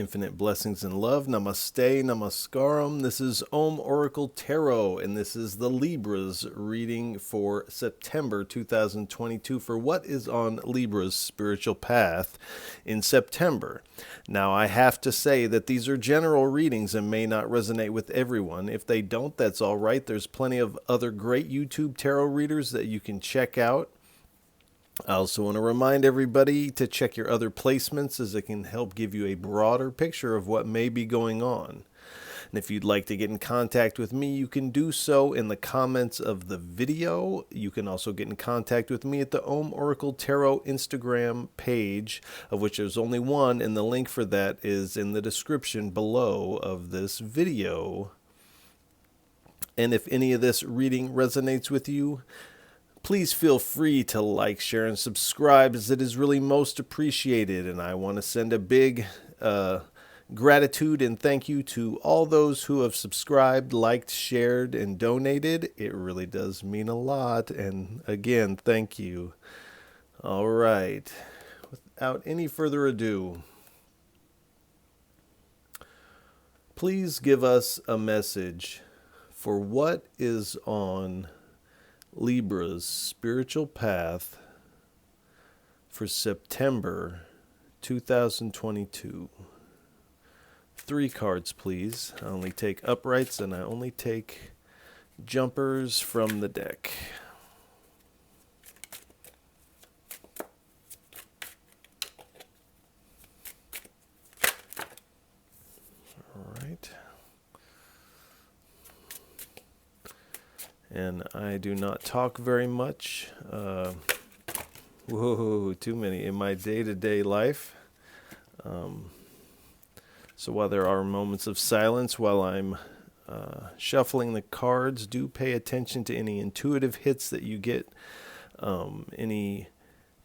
infinite blessings and love. Namaste, namaskaram. This is Om Oracle Tarot, and this is the Libra's reading for September 2022 for what is on Libra's spiritual path in September. Now, I have to say that these are general readings and may not resonate with everyone. If they don't, that's all right. There's plenty of other great YouTube tarot readers that you can check out. I also want to remind everybody to check your other placements, as it can help give you a broader picture of what may be going on. And if you'd like to get in contact with me, you can do so in the comments of the video. You can also get in contact with me at the Om Oracle Tarot Instagram page, of which there's only one, and the link for that is in the description below of this video. And if any of this reading resonates with you, please feel free to like, share, and subscribe, as it is really most appreciated. And I want to send a big gratitude and thank you to all those who have subscribed, liked, shared, and donated. It really does mean a lot. And again, thank you. All right. Without any further ado, please give us a message for what is on Libra's spiritual path for September 2022. 3 cards, please. I only take uprights and I only take jumpers from the deck. All right. And I do not talk very much. Whoa, too many in my day-to-day life. So while there are moments of silence while I'm shuffling the cards, do pay attention to any intuitive hits that you get, any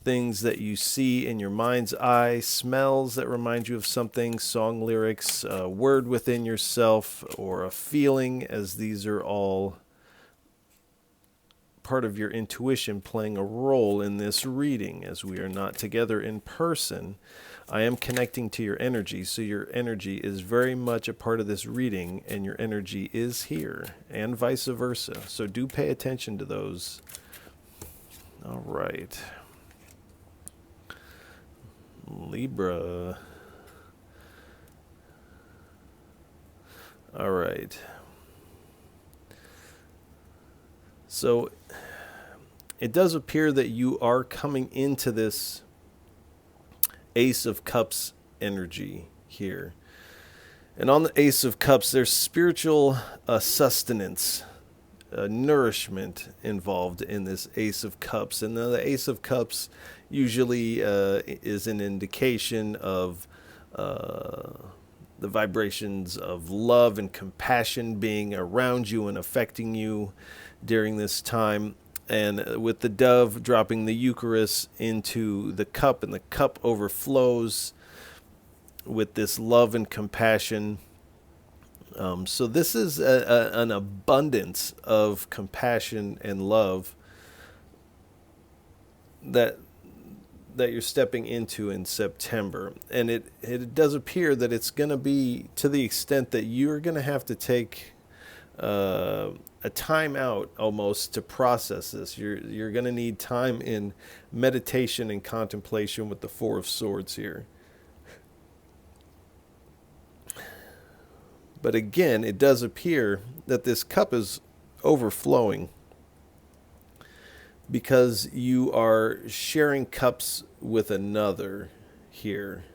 things that you see in your mind's eye, smells that remind you of something, song lyrics, a word within yourself, or a feeling, as these are all part of your intuition playing a role in this reading. As we are not together in person, I am connecting to your energy, so your energy is very much a part of this reading, and your energy is here, and vice versa. So do pay attention to those. All right. Libra. All right. So it does appear that you are coming into this Ace of Cups energy here. And on the Ace of Cups, there's spiritual sustenance, nourishment involved in this Ace of Cups. And the Ace of Cups usually is an indication of the vibrations of love and compassion being around you and affecting you during this time. And with the dove dropping the Eucharist into the cup, and the cup overflows with this love and compassion. So this is an abundance of compassion and love that you're stepping into in September. And it does appear that it's going to be to the extent that you're going to have to take a time out almost to process this. You're going to need time in meditation and contemplation with the 4 of Swords here. But again, it does appear that this cup is overflowing because you are sharing cups with another here.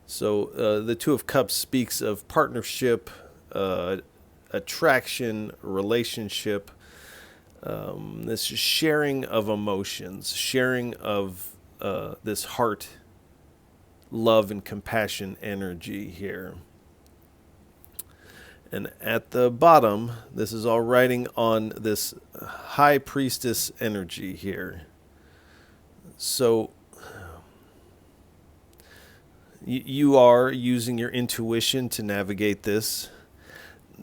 So the 2 of Cups speaks of partnership, attraction, relationship, this sharing of emotions, sharing of this heart, love, and compassion energy here. And at the bottom, this is all riding on this High Priestess energy here. So you are using your intuition to navigate this.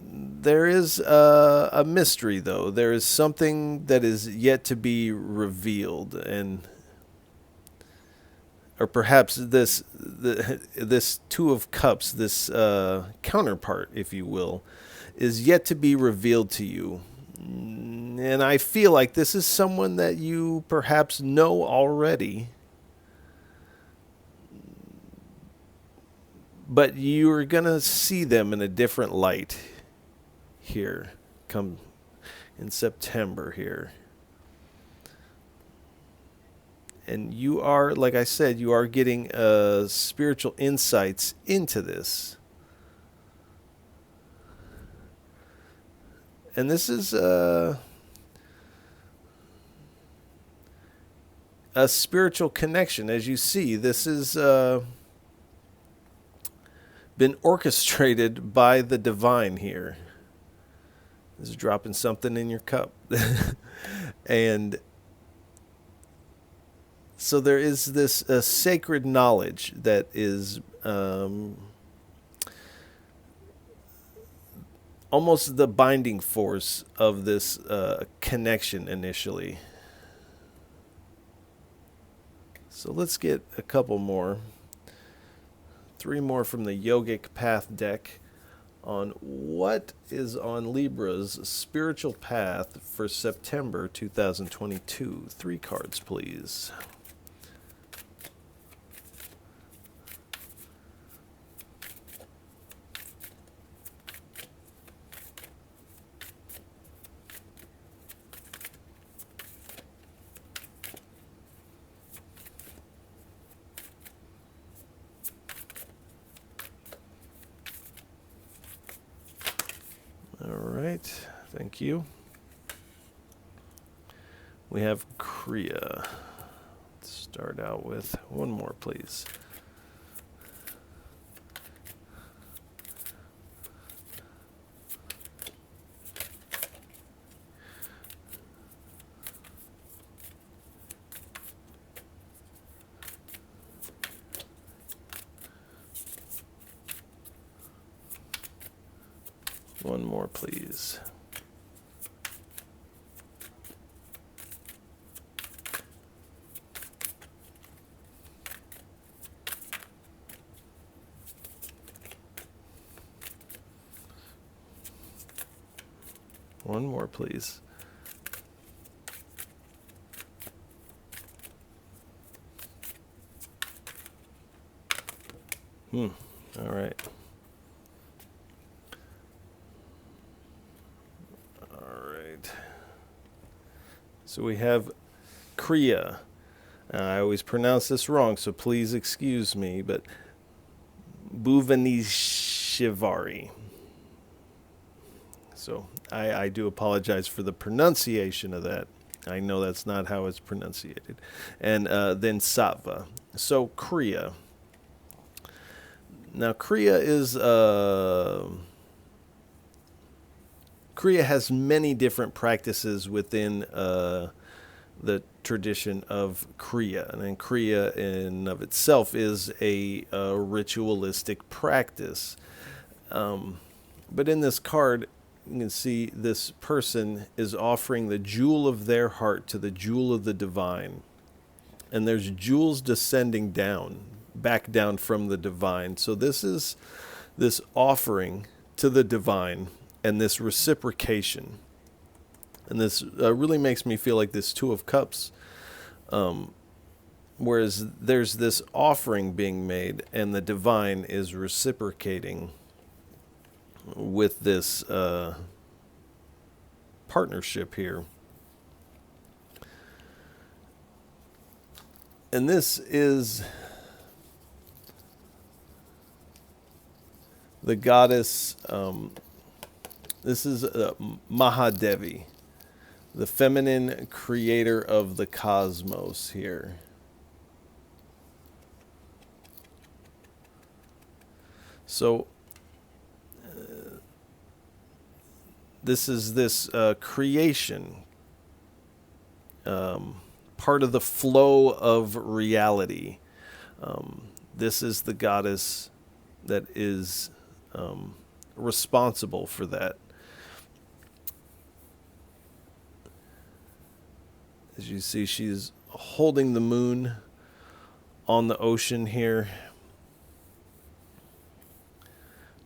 There is a mystery, though. There is something that is yet to be revealed. And or perhaps this Two of Cups, this counterpart, if you will, is yet to be revealed to you. And I feel like this is someone that you perhaps know already, but you're going to see them in a different light here come in September here. And you are, like I said, you are getting spiritual insights into this. And this is a spiritual connection. As you see, this is been orchestrated by the divine here. This is dropping something in your cup. And so there is this sacred knowledge that is almost the binding force of this connection initially. So let's get a couple more. 3 more from the Yogic Path deck on what is on Libra's spiritual path for September 2022. 3 cards, please. All right, thank you. We have Kriya. Let's start out with 1 more, please. One more, please. One more, please. All right. So we have Kriya. I always pronounce this wrong, so please excuse me, but Bhuvaneshivari. So I do apologize for the pronunciation of that. I know that's not how it's pronunciated. And then Sattva. So Kriya. Now Kriya is... Kriya has many different practices within the tradition of Kriya. And then Kriya in of itself is a ritualistic practice. But in this card, you can see this person is offering the jewel of their heart to the jewel of the divine. And there's jewels descending down, back down from the divine. So this is this offering to the divine and this reciprocation. And this really makes me feel like this Two of Cups, whereas there's this offering being made and the divine is reciprocating with this partnership here. And this is the goddess... This is Mahadevi, the feminine creator of the cosmos here. So this is this creation, part of the flow of reality. This is the goddess that is responsible for that. As you see, she's holding the moon on the ocean here.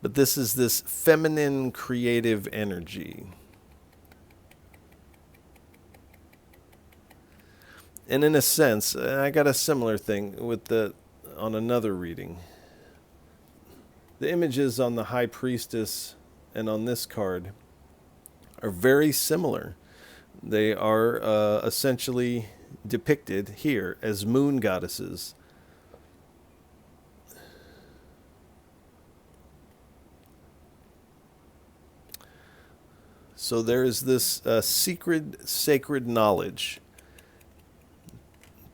But this is this feminine creative energy. And in a sense, I got a similar thing with on another reading. The images on the High Priestess and on this card are very similar. They are essentially depicted here as moon goddesses. So there is this sacred knowledge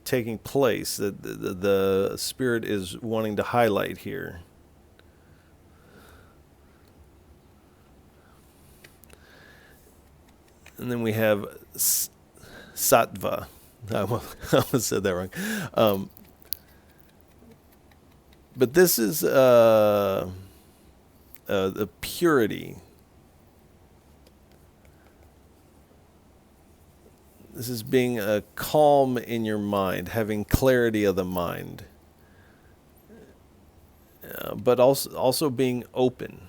taking place that the Spirit is wanting to highlight here. And then we have sattva. I almost said that wrong. But this is the purity. This is being calm in your mind, having clarity of the mind, but also being open.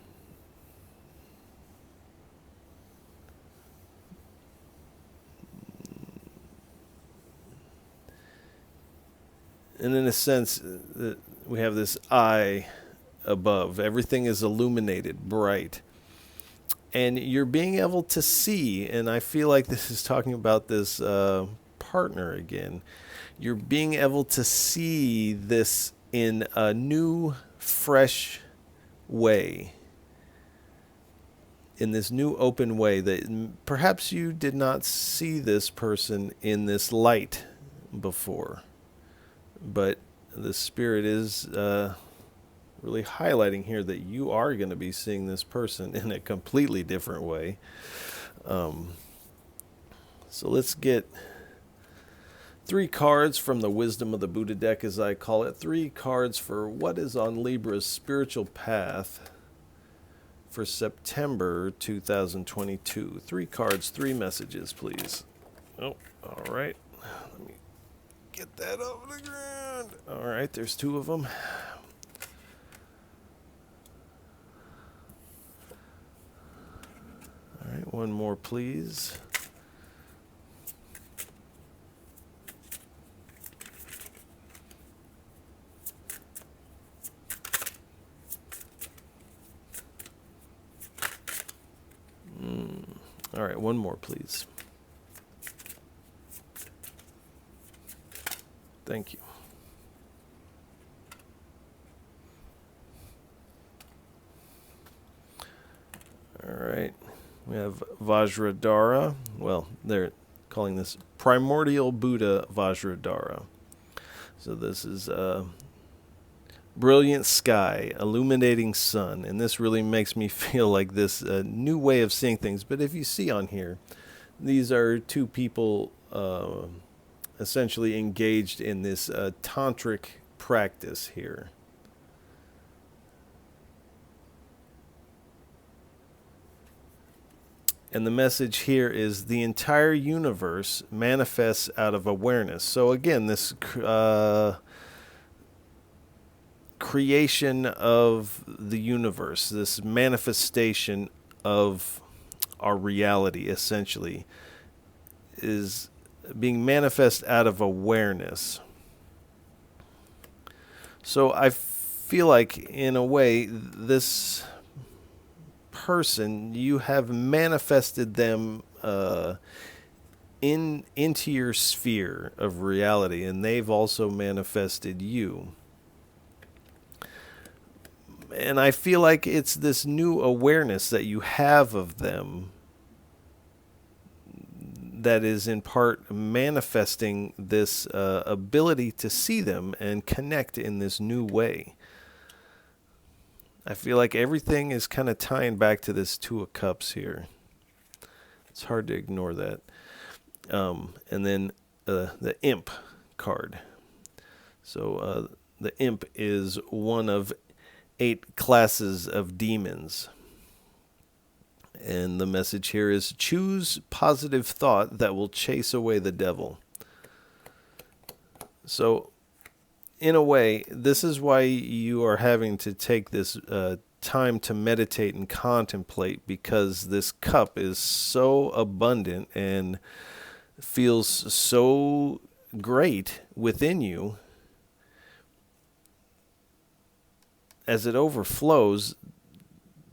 And in a sense, we have this eye above. Everything is illuminated, bright. And you're being able to see, and I feel like this is talking about this partner again. You're being able to see this in a new, fresh way. In this new, open way that perhaps you did not see this person in this light before. But the Spirit is really highlighting here that you are going to be seeing this person in a completely different way. So let's get 3 cards from the Wisdom of the Buddha deck, as I call it. 3 cards for what is on Libra's spiritual path for September 2022. 3 cards, 3 messages, please. Oh, all right. Let me get that off the ground. All right, there's 2 of them. All right, 1 more, please. All right, 1 more, please. Thank you. All right. We have Vajradhara. Well, they're calling this Primordial Buddha Vajradhara. So this is a brilliant sky, illuminating sun. And this really makes me feel like this new way of seeing things. But if you see on here, these are 2 people essentially engaged in this tantric practice here. And the message here is the entire universe manifests out of awareness. So again, this creation of the universe, this manifestation of our reality, essentially, is being manifest out of awareness. So I feel like, in a way, this person, you have manifested them into your sphere of reality, and they've also manifested you. And I feel like it's this new awareness that you have of them that is in part manifesting this ability to see them and connect in this new way. I feel like everything is kind of tying back to this 2 of Cups here. It's hard to ignore that. And then the Imp card. So the Imp is one of 8 classes of demons. And the message here is choose positive thought that will chase away the devil. So in a way, this is why you are having to take this time to meditate and contemplate, because this cup is so abundant and feels so great within you. As it overflows,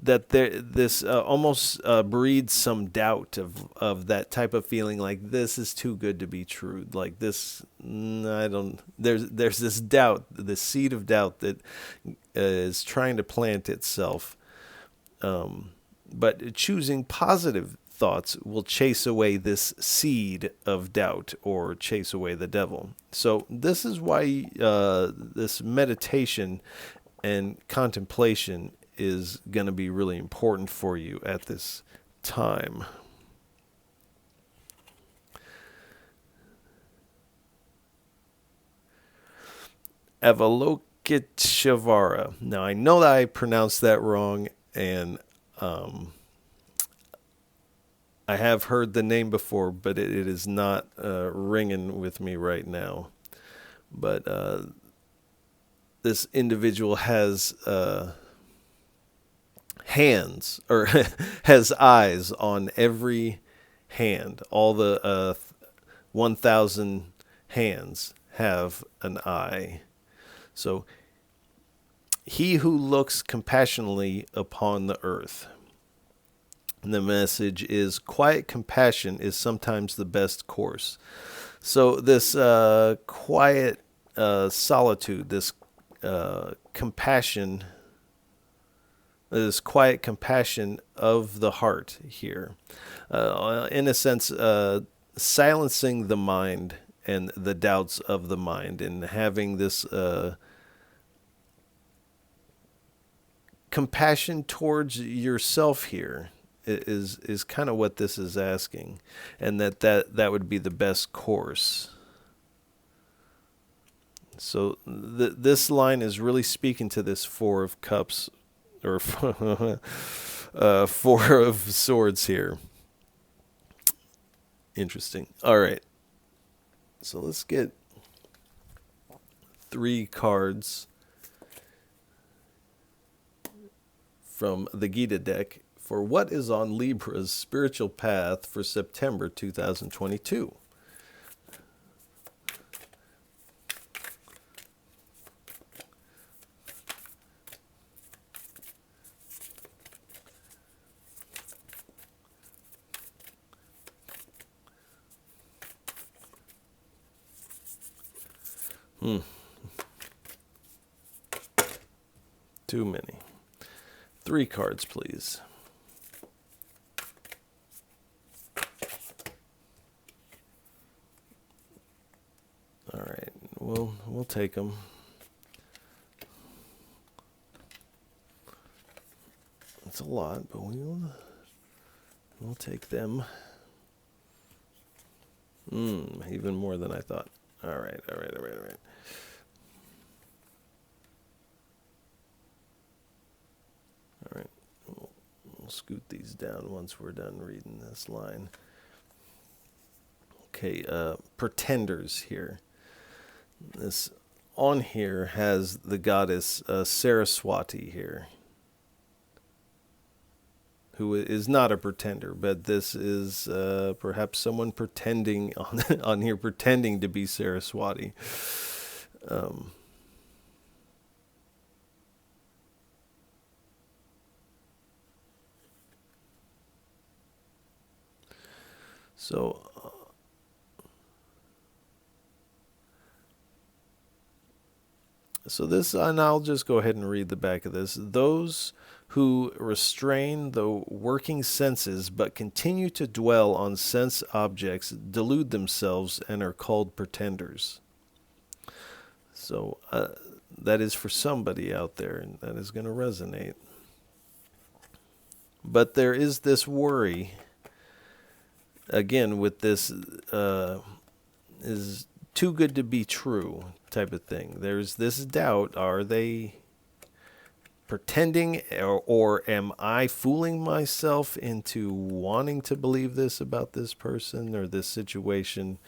that this almost breeds some doubt of that type of feeling, like this is too good to be true. Like this, I don't. There's this doubt, this seed of doubt that is trying to plant itself. But choosing positive thoughts will chase away this seed of doubt or chase away the devil. So this is why this meditation and contemplation is going to be really important for you at this time. Avalokiteshvara. Now, I know that I pronounced that wrong, and I have heard the name before, but it is not ringing with me right now. But this individual has hands, or has eyes on every hand. All the 1,000 hands have an eye. So he who looks compassionately upon the earth. And the message is quiet compassion is sometimes the best course. So this quiet solitude, this compassion, this quiet compassion of the heart here, in a sense, silencing the mind and the doubts of the mind, and having this compassion towards yourself here is kind of what this is asking, and that would be the best course. So this line is really speaking to this Four of Cups, or Four of Swords here. Interesting. All right. So let's get 3 cards from the Gita deck for what is on Libra's spiritual path for September 2022. Too many. 3 cards, please. All right, we'll take them. It's a lot, but we'll take them. Even more than I thought. All right. All right, we'll scoot these down once we're done reading this line. Okay, pretenders here. This on here has the goddess Saraswati here, who is not a pretender, but this is perhaps someone pretending on here, pretending to be Saraswati. So this, and I'll just go ahead and read the back of this. Those who restrain the working senses but continue to dwell on sense objects delude themselves and are called pretenders. So that is for somebody out there, and that is going to resonate. But there is this worry, again, with this is too good to be true type of thing. There's this doubt. Are they pretending, or am I fooling myself into wanting to believe this about this person or this situation?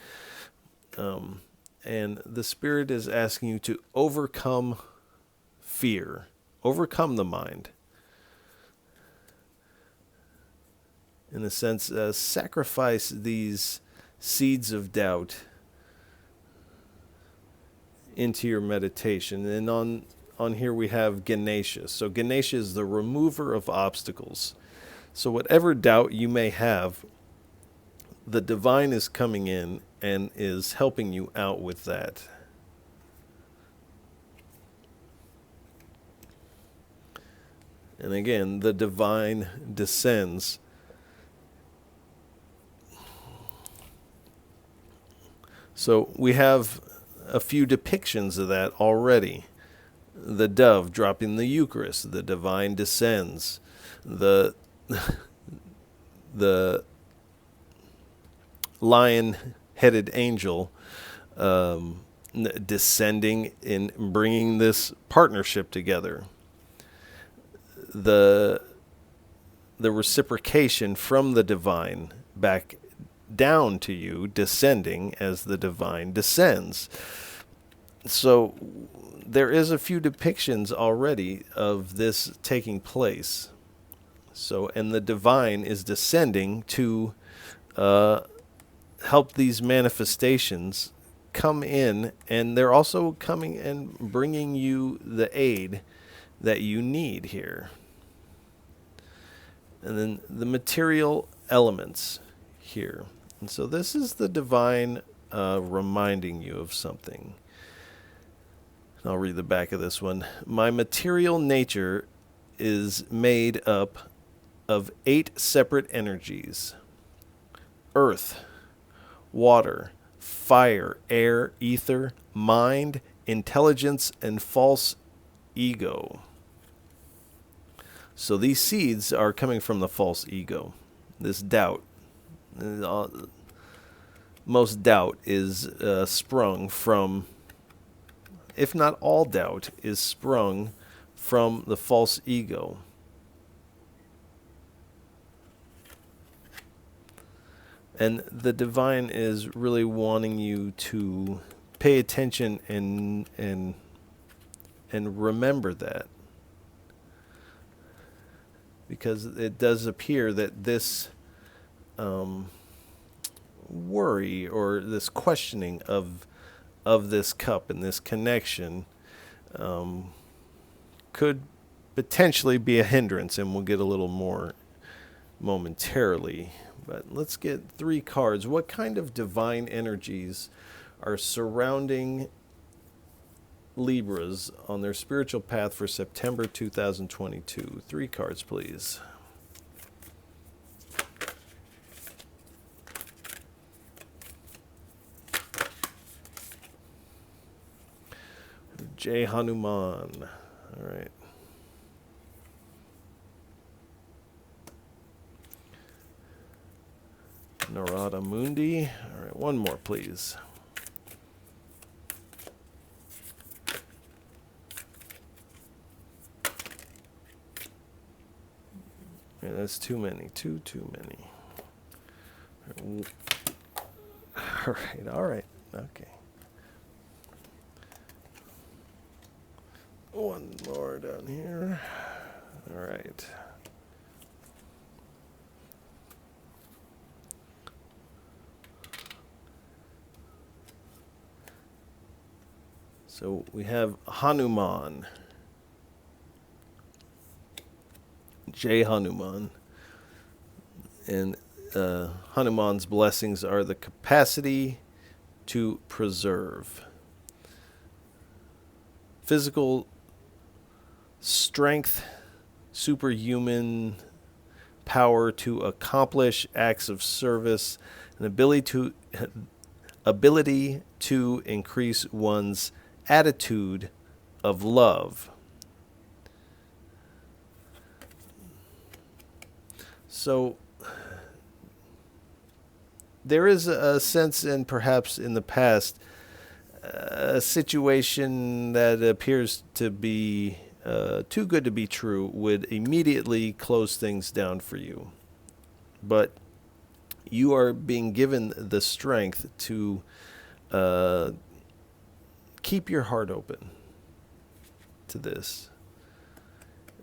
And the Spirit is asking you to overcome fear, overcome the mind. In a sense, sacrifice these seeds of doubt into your meditation. And on here we have Ganesha. So Ganesha is the remover of obstacles. So whatever doubt you may have, the divine is coming in and is helping you out with that. And again, the divine descends. So we have a few depictions of that already. The dove dropping the Eucharist, the divine descends. The lion-headed angel descending in bringing this partnership together. The reciprocation from the divine back down to you, descending as the divine descends. So there is a few depictions already of this taking place. So, and the divine is descending to help these manifestations come in, and they're also coming and bringing you the aid that you need here. And then the material elements here. And so this is the divine reminding you of something. I'll read the back of this one. My material nature is made up of 8 separate energies: earth, water, fire, air, ether, mind, intelligence, and false ego. So these seeds are coming from the false ego, this doubt. Most doubt is sprung from, if not all doubt, is sprung from the false ego. And the divine is really wanting you to pay attention and remember that. Because it does appear that this worry or this questioning of this cup and this connection could potentially be a hindrance, and we'll get a little more momentarily. But let's get 3 cards. What kind of divine energies are surrounding Libras on their spiritual path for September 2022? 3 cards, please. Jai Hanuman. All right. Narada Mundi. All right, one more, please. Yeah, that's too many. Too many. All right. Okay. One more down here. All right. So we have Hanuman. Jai Hanuman. And Hanuman's blessings are the capacity to preserve, physical strength, superhuman power to accomplish acts of service, an ability to increase one's attitude of love. So there is a sense, and perhaps in the past, a situation that appears to be too good to be true would immediately close things down for you. But you are being given the strength to keep your heart open to this.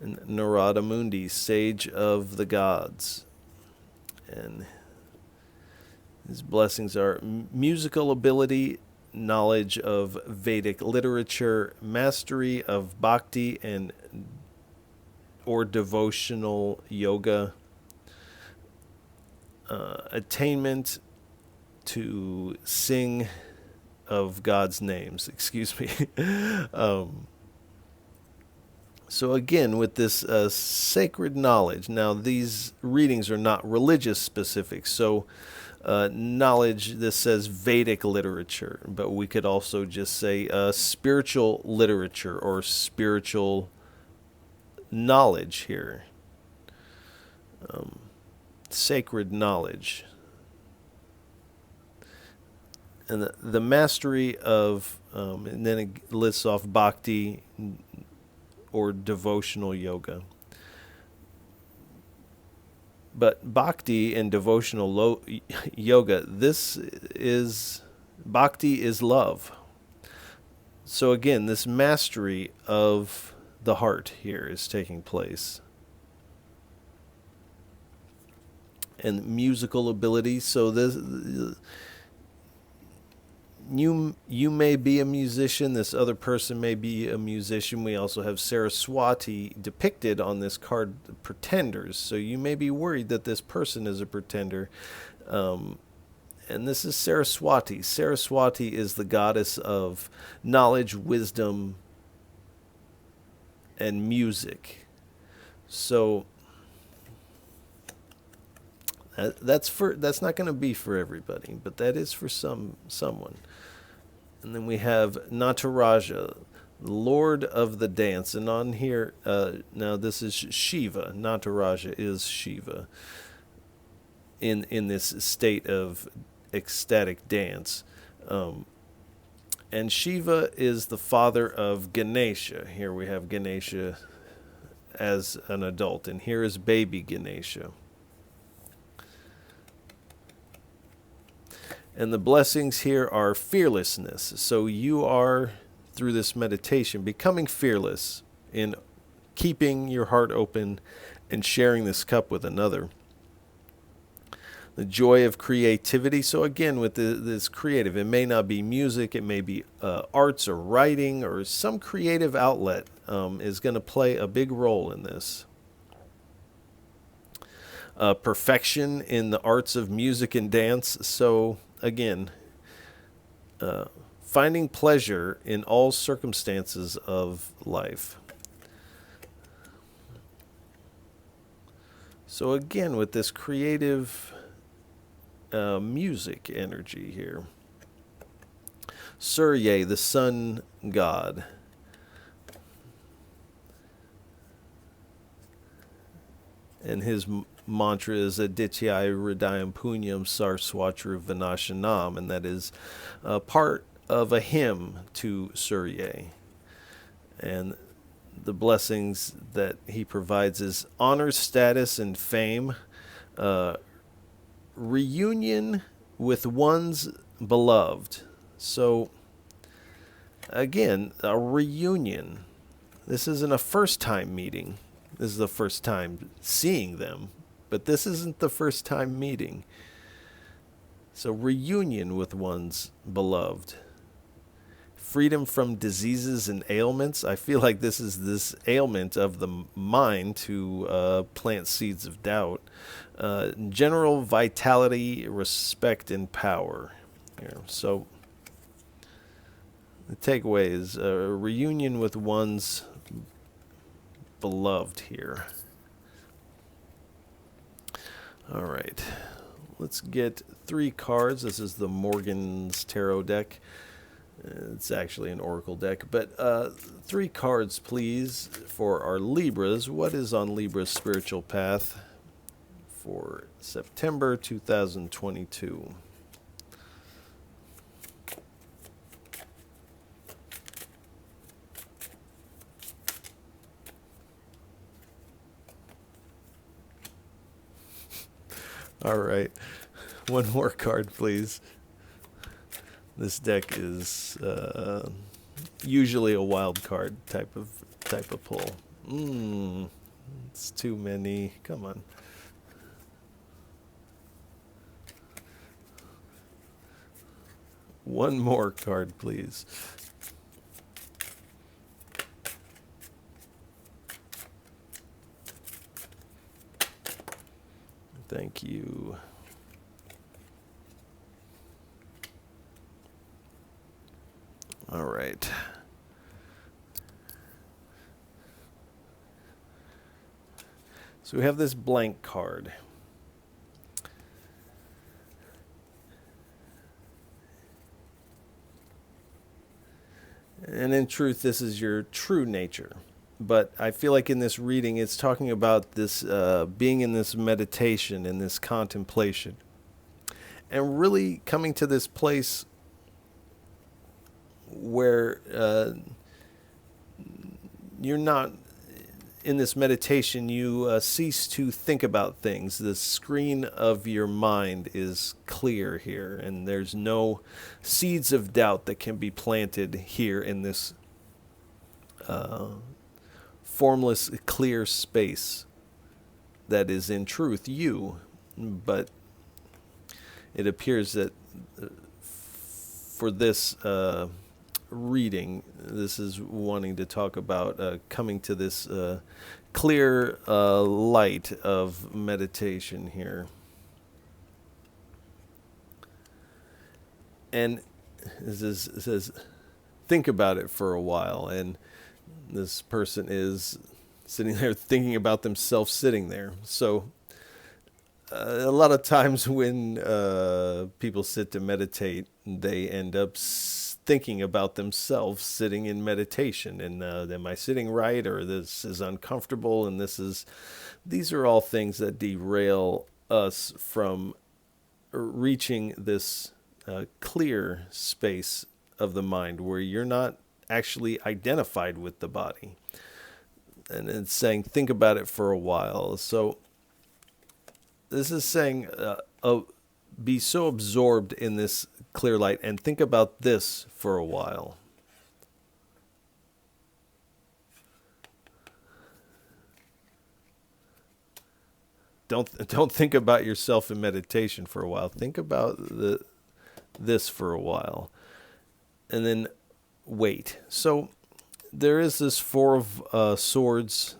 And Narada Mundi, sage of the gods. And his blessings are musical ability, knowledge of Vedic literature, mastery of bhakti and or devotional yoga, attainment to sing of God's names. Excuse me. So again, with this sacred knowledge, now these readings are not religious specific, so knowledge, this says Vedic literature, but we could also just say spiritual literature or spiritual knowledge here. Sacred knowledge. And the mastery of, and then it lists off bhakti or devotional yoga. But bhakti and devotional yoga, bhakti is love. So again, this mastery of the heart here is taking place. And musical ability, so this, you may be a musician, this other person may be a musician. We also have Saraswati depicted on this card, pretenders. So you may be worried that this person is a pretender. And this is Saraswati. Saraswati is the goddess of knowledge, wisdom, and music. So that's not going to be for everybody, but that is for someone. And then we have Nataraja, Lord of the Dance. And on here, now this is Shiva. Nataraja is Shiva in this state of ecstatic dance. And Shiva is the father of Ganesha. Here we have Ganesha as an adult, and here is baby Ganesha. And the blessings here are fearlessness. So you are, through this meditation, becoming fearless in keeping your heart open and sharing this cup with another. The joy of creativity. So again, with this creative, it may not be music, it may be arts or writing or some creative outlet is going to play a big role in this. Perfection in the arts of music and dance. So again, finding pleasure in all circumstances of life. So again, with this creative music energy here. Surya, the sun god. And his mantra is Adityaya Hridayam Punyam Sarswatra Vinashanam, and that is part of a hymn to Surya. And the blessings that he provides is honor, status, and fame, reunion with one's beloved. So again, a reunion. This isn't a first time meeting. This is the first time seeing them. But this isn't the first time meeting. So reunion with one's beloved. Freedom from diseases and ailments. I feel like this is this ailment of the mind to plant seeds of doubt. General vitality, respect, and power. Here. So the takeaway is a reunion with one's beloved here. All right, let's get 3 cards. This is the Morgan's Tarot deck. It's actually an Oracle deck, but 3 cards, please, for our Libras. What is on Libra's spiritual path for September 2022? All right, one more card, please. This deck is usually a wild card type of pull. It's too many. Come on. One more card, please. Thank you. All right. So we have this blank card. And in truth, this is your true nature. But I feel like in this reading, it's talking about this being in this meditation, in this contemplation, and really coming to this place where you're not in this meditation, you cease to think about things. The screen of your mind is clear here, and there's no seeds of doubt that can be planted here in this formless, clear space that is in truth you. But it appears that for this reading, this is wanting to talk about coming to this clear light of meditation here. And it says, think about it for a while. And this person is sitting there thinking about themselves sitting there. So a lot of times when people sit to meditate, they end up thinking about themselves sitting in meditation. And am I sitting right, or this is uncomfortable? And these are all things that derail us from reaching this clear space of the mind where you're not actually identified with the body. And it's saying, think about it for a while. So this is saying, be so absorbed in this clear light and think about this for a while. Don't think about yourself in meditation for a while. Think about this for a while, and then wait. So there is this Four of Swords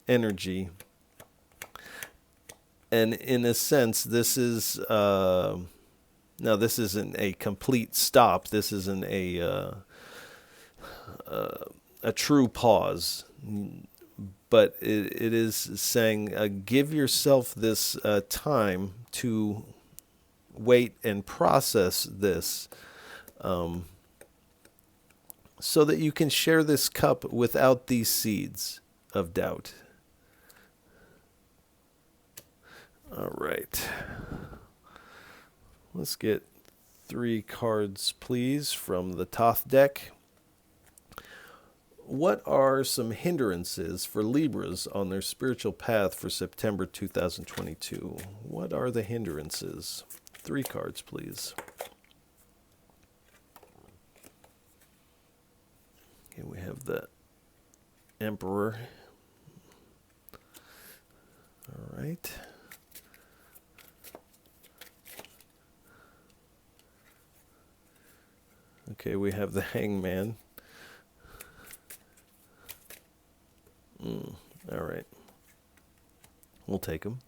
energy. And in a sense, this is now this isn't a complete stop. This isn't a true pause, but it is saying give yourself this time to wait and process this, so that you can share this cup without these seeds of doubt. All right. Let's get 3 cards, please, from the Thoth deck. What are some hindrances for Libras on their spiritual path for September 2022? What are the hindrances? 3 cards, please. Okay, we have the Emperor. All right. Okay, we have the Hangman. All right. We'll take them.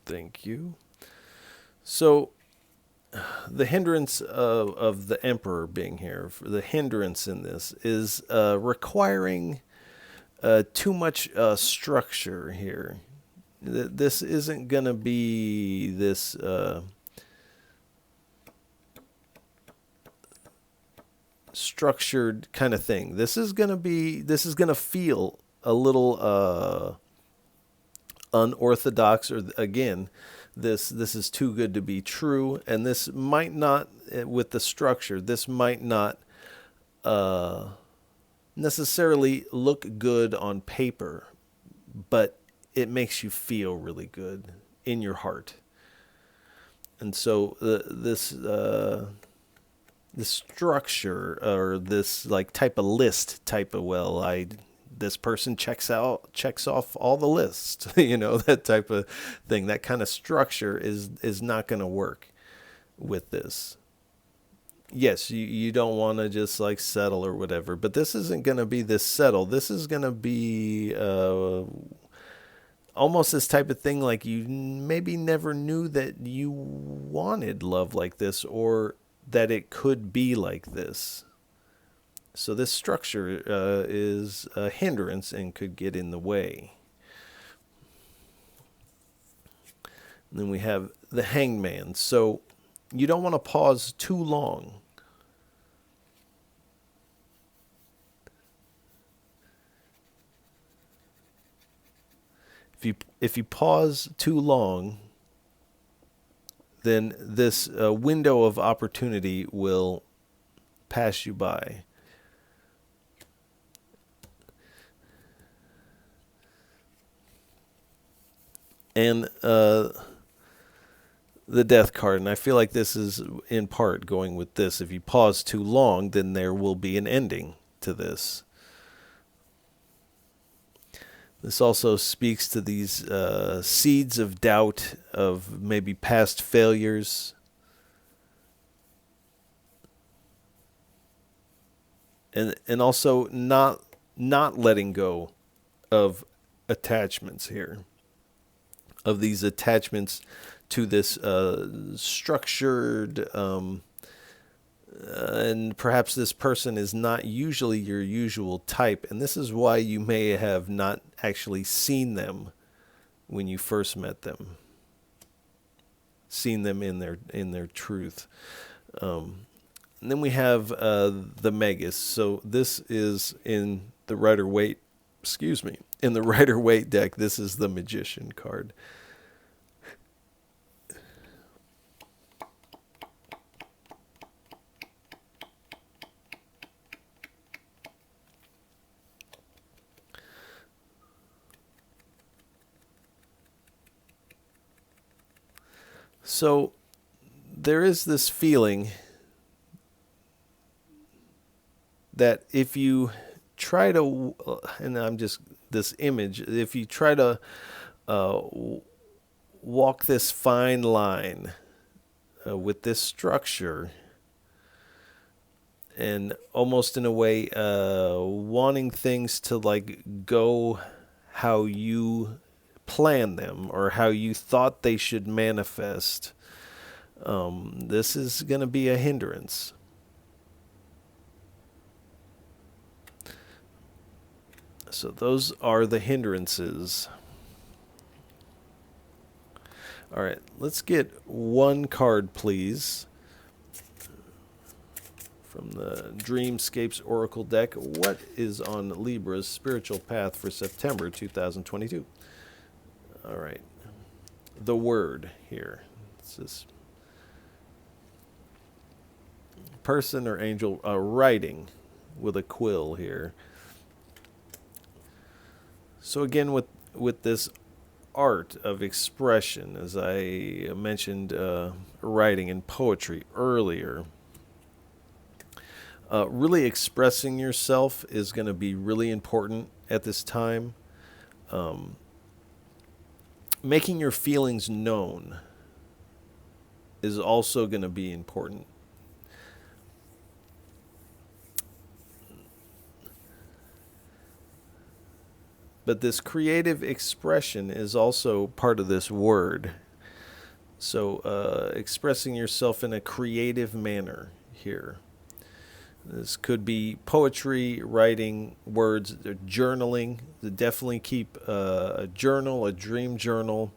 Thank you. So, the hindrance of the Emperor being here, the hindrance in this is requiring too much structure here. This isn't going to be this structured kind of thing. This is going to feel a little unorthodox, or again, this is too good to be true, and this might not, with the structure, this might not necessarily look good on paper, but it makes you feel really good in your heart. And so this structure, or this like type of list type of, this person checks off all the lists, that type of thing. That kind of structure is not going to work with this. Yes, you don't want to just like settle or whatever, but this isn't going to be this settle. This is going to be almost this type of thing, like you maybe never knew that you wanted love like this, or that it could be like this. So this structure is a hindrance and could get in the way. And then we have the Hangman. So you don't want to pause too long. If you pause too long, then this window of opportunity will pass you by. And the Death card, and I feel like this is in part going with this. If you pause too long, then there will be an ending to this. This also speaks to these seeds of doubt, of maybe past failures. And also not letting go of attachments here. Of these attachments to this structured, and perhaps this person is not usually your usual type, and this is why you may have not actually seen them when you first met them, seen them in their truth. And then we have the Magus. So this is in the Rider-Waite. In the Rider-Waite deck, this is the Magician card. So there is this feeling that if you try to, and I'm just this image, if you try to walk this fine line with this structure, and almost in a way wanting things to like go how you plan them or how you thought they should manifest, this is going to be a hindrance. So those are the hindrances. All right, let's get one card, please, from the Dreamscapes Oracle deck. What is on Libra's spiritual path for September 2022? All right, the word here. It's this person or angel writing with a quill here. So again, with this art of expression, as I mentioned, writing and poetry earlier, really expressing yourself is going to be really important at this time. Making your feelings known is also going to be important. But this creative expression is also part of this word. So expressing yourself in a creative manner here. This could be poetry, writing, words, journaling. Definitely keep a journal, a dream journal.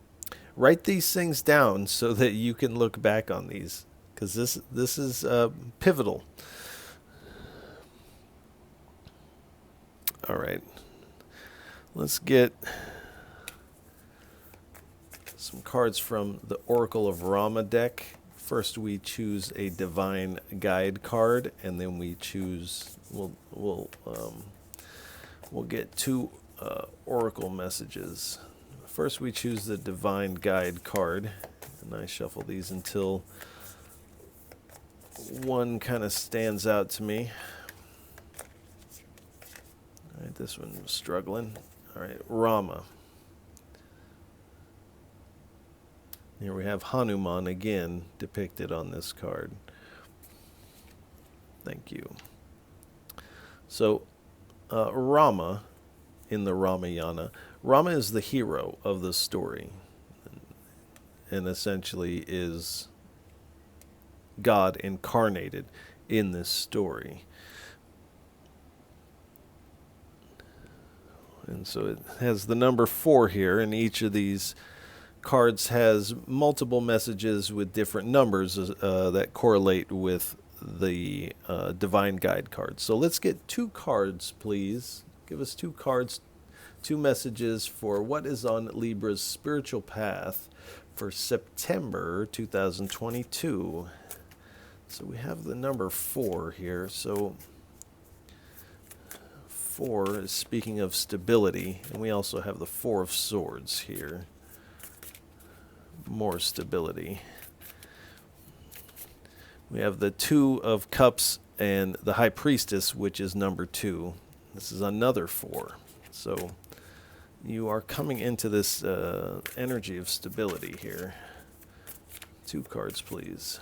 Write these things down so that you can look back on these, because this is pivotal. All right. Let's get some cards from the Oracle of Rama deck. First, we choose a Divine Guide card, and then we choose. We'll get two Oracle messages. First, we choose the Divine Guide card. And I shuffle these until one kind of stands out to me. All right, this one was struggling. All right, Rama. Here we have Hanuman again depicted on this card. Thank you. So, Rama, in the Ramayana, Rama is the hero of the story, and essentially is God incarnated in this story. And so it has the number 4 here, and each of these cards has multiple messages with different numbers that correlate with the divine guide cards. So let's get 2 cards, please. Give us 2 cards, 2 messages for what is on Libra's spiritual path for September 2022. So we have the number 4 here. So 4 is speaking of stability, and we also have the 4 of Swords here. More stability. We have the 2 of Cups and the High Priestess, which is number 2. This is another 4. So you are coming into this energy of stability here. 2 cards, please.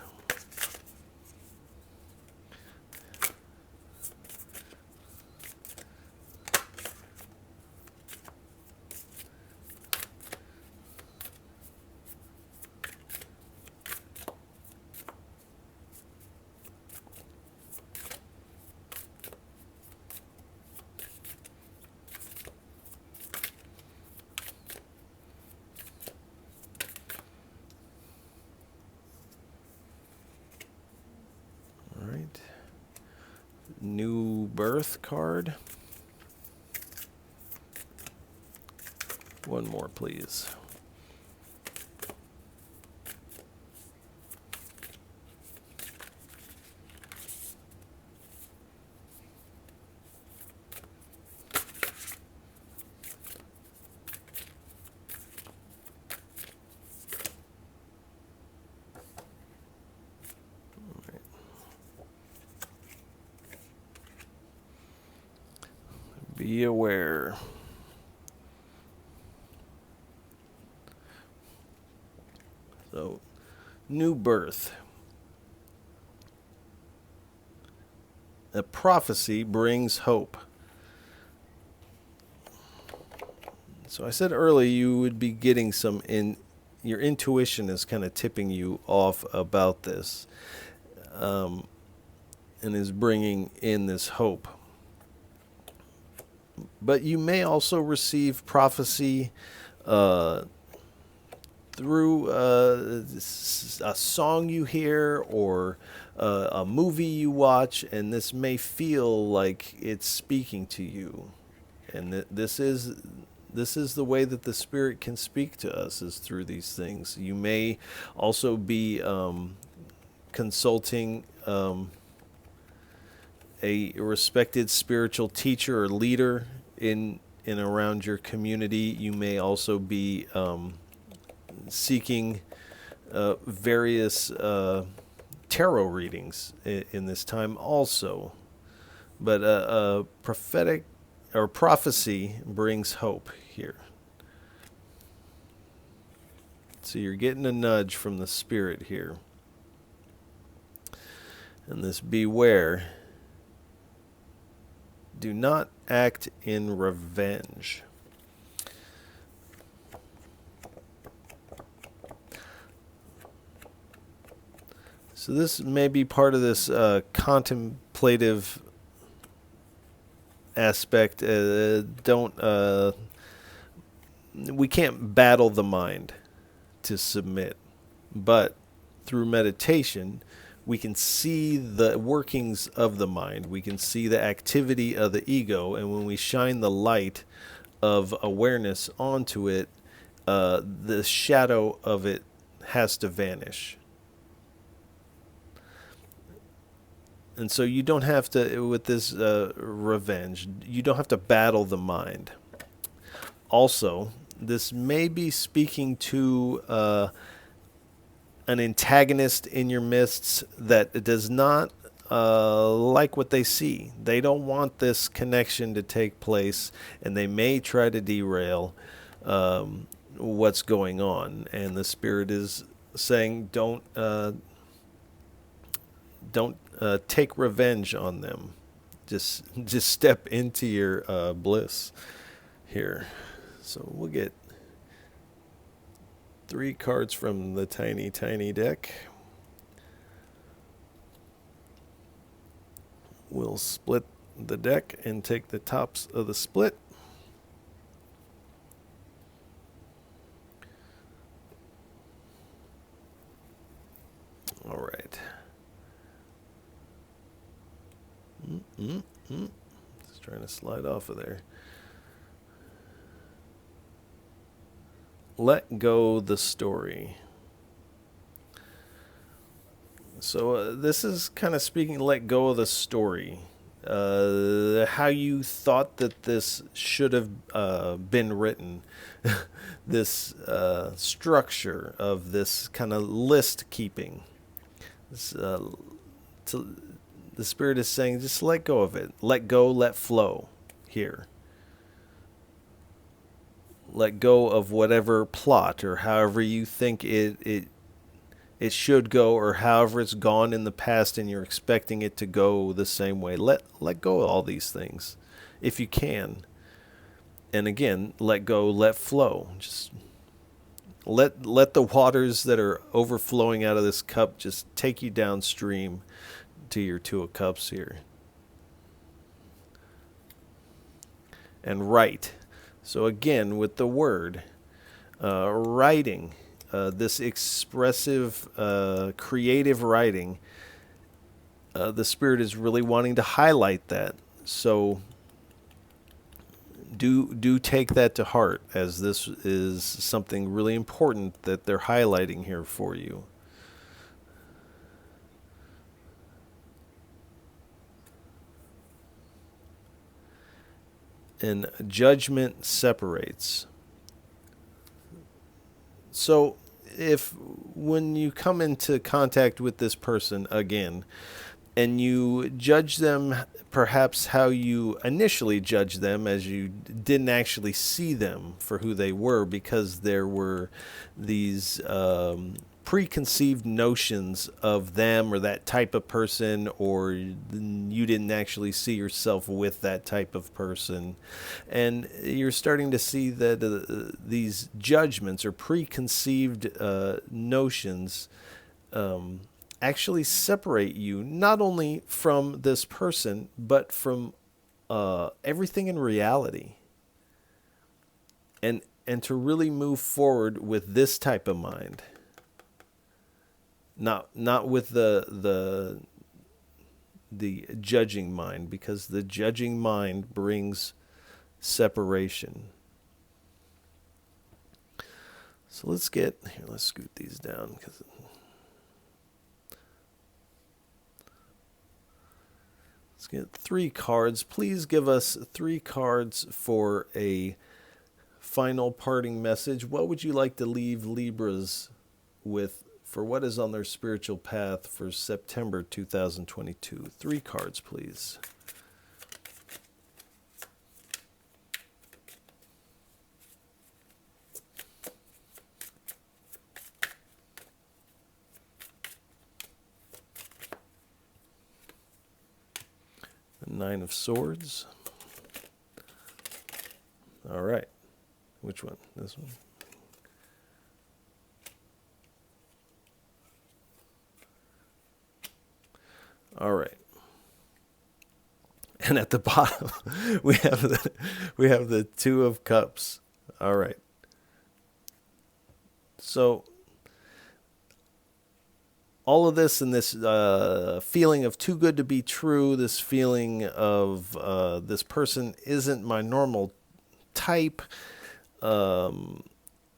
New birth card. One more, please. Be aware. So, new birth. A prophecy brings hope. So I said earlier you would be getting some your intuition is kind of tipping you off about this, and is bringing in this hope. But you may also receive prophecy through a song you hear or a movie you watch, and this may feel like it's speaking to you. And this is the way that the Spirit can speak to us, is through these things. You may also be consulting a respected spiritual teacher or leader in around your community. You may also be seeking various tarot readings in this time also. But a prophetic or prophecy brings hope here. So you're getting a nudge from the Spirit here. And this beware. Do not act in revenge. So this may be part of this contemplative aspect. We can't battle the mind to submit, but through meditation, we can see the workings of the mind. We can see the activity of the ego, and when we shine the light of awareness onto it, the shadow of it has to vanish. And so you don't have to, with this revenge, you don't have to battle the mind. Also, this may be speaking to an antagonist in your midst that does not like what they see. They don't want this connection to take place, and they may try to derail what's going on. And the Spirit is saying, don't take revenge on them. Just step into your bliss here. So we'll get 3 cards from the tiny deck. We'll split the deck and take the tops of the split. All right. Just trying to slide off of there. Let go the story. So this is kind of speaking, let go of the story. How you thought that this should have been written. This structure of this kind of list keeping. The Spirit is saying, just let go of it. Let go, let flow here. Let go of whatever plot or however you think it should go, or however it's gone in the past and you're expecting it to go the same way. Let go of all these things if you can. And again, let go, let flow. Just let the waters that are overflowing out of this cup just take you downstream to your 2 of Cups here. And write. So again, with the word, writing, this expressive, creative writing, the Spirit is really wanting to highlight that. So do take that to heart, as this is something really important that they're highlighting here for you. And judgment separates. So when you come into contact with this person again, and you judge them perhaps how you initially judged them, as you didn't actually see them for who they were, because there were these preconceived notions of them or that type of person, or you didn't actually see yourself with that type of person. And you're starting to see that these judgments or preconceived notions actually separate you not only from this person, but from everything in reality. And to really move forward with this type of mind. Not with the judging mind, because the judging mind brings separation. So let's scoot these down, because let's get 3 cards. Please give us 3 cards for a final parting message. What would you like to leave Libras with for what is on their spiritual path for September 2022? 3 cards, please. The 9 of Swords. All right. Which one? This one? All right. And at the bottom, we have the 2 of Cups. All right. So all of this and this feeling of too good to be true, this feeling of this person isn't my normal type,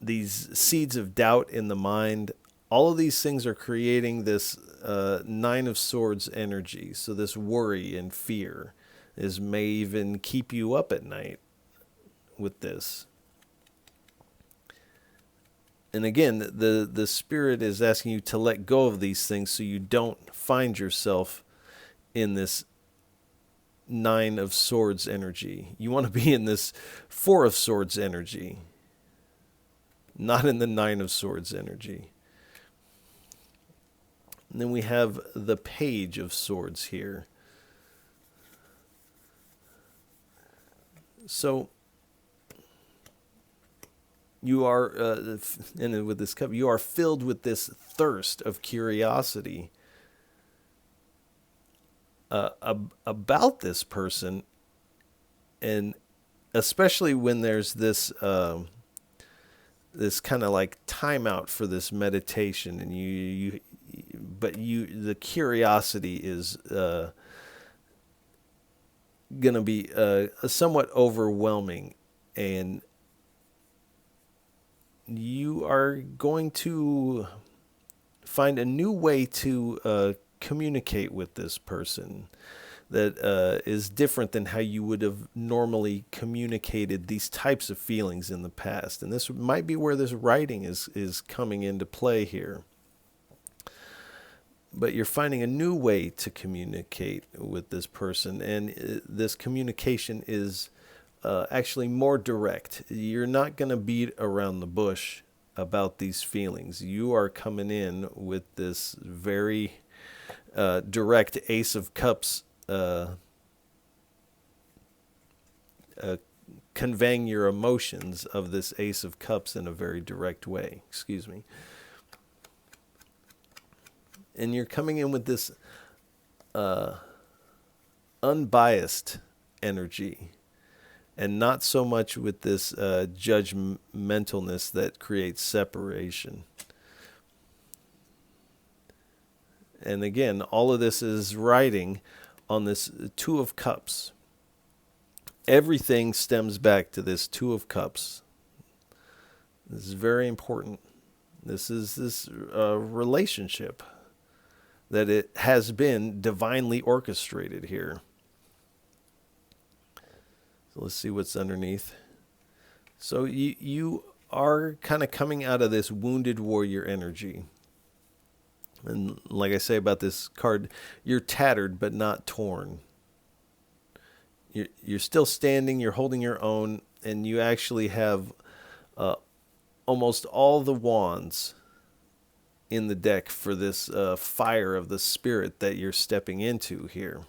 these seeds of doubt in the mind, all of these things are creating this 9 of Swords energy. So this worry and fear may even keep you up at night with this. And again, the Spirit is asking you to let go of these things so you don't find yourself in this Nine of Swords energy. You want to be in this Four of Swords energy, not in the Nine of Swords energy. And then we have the Page of Swords here. So you are, and with this cup, you are filled with this thirst of curiosity about this person, and especially when there's this this kind of like timeout for this meditation, and the curiosity is going to be somewhat overwhelming, and you are going to find a new way to communicate with this person that is different than how you would have normally communicated these types of feelings in the past. And this might be where this writing is coming into play here. But you're finding a new way to communicate with this person, and this communication is actually more direct. You're not going to beat around the bush about these feelings. You are coming in with this very direct Ace of Cups, conveying your emotions of this Ace of Cups in a very direct way. Excuse me. And you're coming in with this unbiased energy, and not so much with this judgmentalness that creates separation. And again, all of this is riding on this Two of Cups. Everything stems back to this Two of Cups. This is very important. This is this relationship that it has been divinely orchestrated here. So let's see what's underneath. So you are kind of coming out of this wounded warrior energy. And like I say about this card, you're tattered but not torn. You're still standing, you're holding your own, and you actually have almost all the wands in the deck for this fire of the Spirit that you're stepping into here.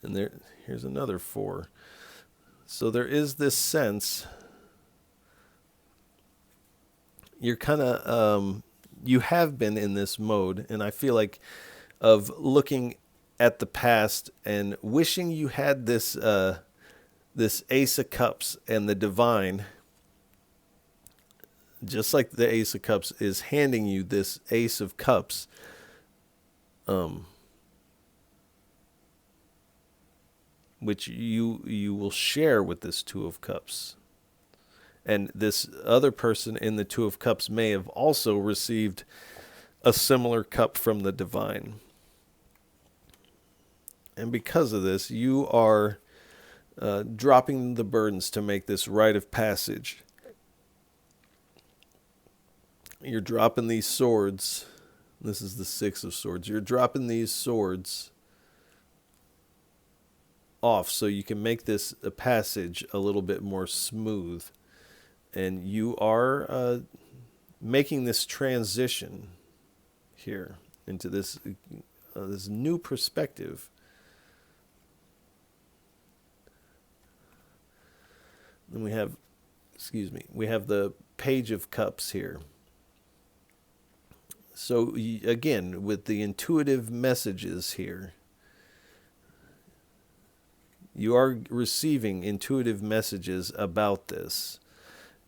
And here's another 4. So there is this sense you're kind of you have been in this mode, and I feel like, of looking at the past and wishing you had this this Ace of Cups, and the Divine, just like the Ace of Cups, is handing you this Ace of Cups, which you will share with this Two of Cups. And this other person in the Two of Cups may have also received a similar cup from the Divine. And because of this, you are dropping the burdens to make this rite of passage. You're dropping these swords. This is the Six of Swords. You're dropping these swords off so you can make this a passage a little bit more smooth. And you are making this transition here into this this new perspective. Then we have, we have the Page of Cups here. So again, with the intuitive messages here, you are receiving intuitive messages about this.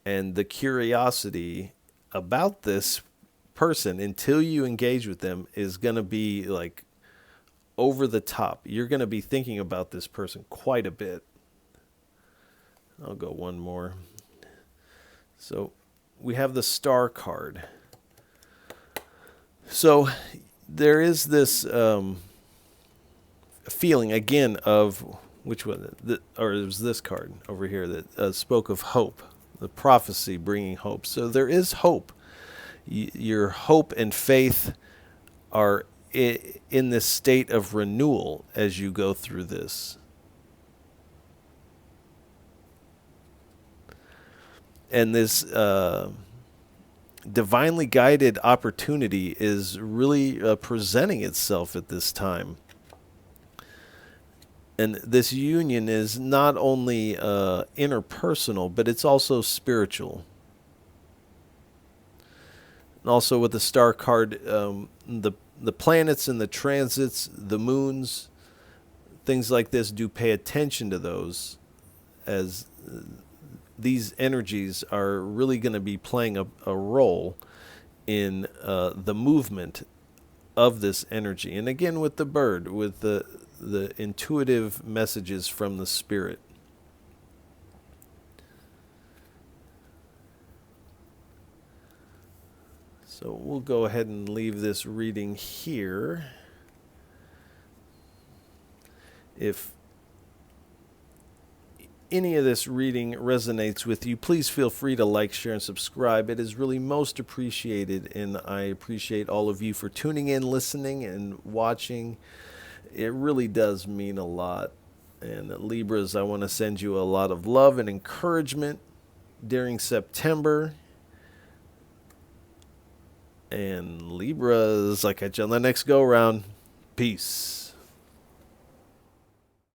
And the curiosity about this person, until you engage with them, is going to be like over the top. You're going to be thinking about this person quite a bit. I'll go one more. So we have the Star card. So there is this feeling, again, of which one? Or it was this card over here that spoke of hope, the prophecy bringing hope. So there is hope. Your hope and faith are in this state of renewal as you go through this. And this divinely guided opportunity is really presenting itself at this time. And this union is not only interpersonal, but it's also spiritual. And also with the star card, the planets and the transits, the moons, things like this, do pay attention to those, as these energies are really going to be playing a role in the movement of this energy. And again, with the bird, with the intuitive messages from the spirit. So we'll go ahead and leave this reading here. If any of this reading resonates with you, please feel free to like, share, and subscribe. It is really most appreciated, and I appreciate all of you for tuning in, listening, and watching. It really does mean a lot. And Libras, I want to send you a lot of love and encouragement during September. And Libras, like I on the next go round. Peace.